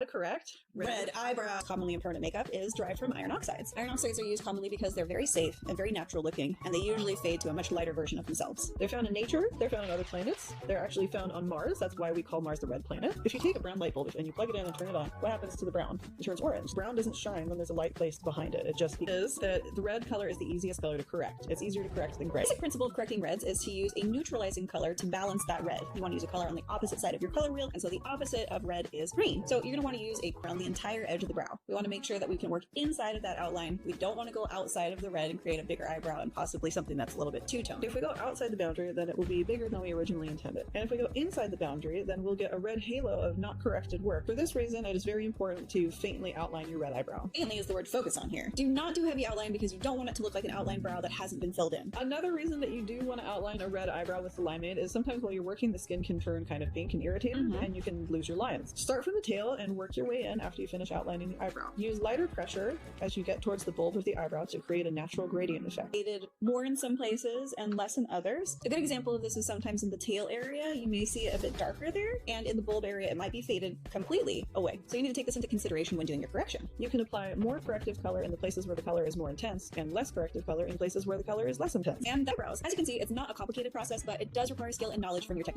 correct red eyebrow, commonly in permanent makeup, is derived from iron oxides. Iron oxides are used commonly because they're very safe and very natural looking, and they usually fade to a much lighter version of themselves. They're found in nature, they're found on other planets, they're actually found on Mars. That's why we call Mars the red planet. If you take a brown light bulb and you plug it in and turn it on, what happens to the brown? It turns orange. Brown doesn't shine when there's a light placed behind it. It just is that the red color is the easiest color to correct. It's easier to correct than gray. The basic principle of correcting reds is to use a neutralizing color to balance that red. You want to use a color on the opposite side of your color wheel, and so the opposite of red is green. So you're going to want to use a around the entire edge of the brow. We want to make sure that we can work inside of that outline. We don't want to go outside of the red and create a bigger eyebrow and possibly something that's a little bit two-toned. If we go outside the boundary, then it will be bigger than we originally intended. And if we go inside the boundary, then we'll get a red halo of not corrected work. For this reason, it is very important to faintly outline your red eyebrow. Faintly is the word focus on here. Do not do heavy outline because you don't want it to look like an outline brow that hasn't been filled in. Another reason that you do want to outline a red eyebrow with the limeade is sometimes while you're working, the skin can turn kind of pink and irritated, and you can lose your lines. Start from the tail and work your way in after you finish outlining the eyebrow. Use lighter pressure as you get towards the bulb of the eyebrow to create a natural gradient effect. Faded more in some places and less in others. A good example of this is sometimes in the tail area, you may see it a bit darker there, and in the bulb area, it might be faded completely away. So you need to take this into consideration when doing your correction. You can apply more corrective color in the places where the color is more intense, and less corrective color in places where the color is less intense. And eyebrows. As you can see, it's not a complicated process, but it does require skill and knowledge from your technician.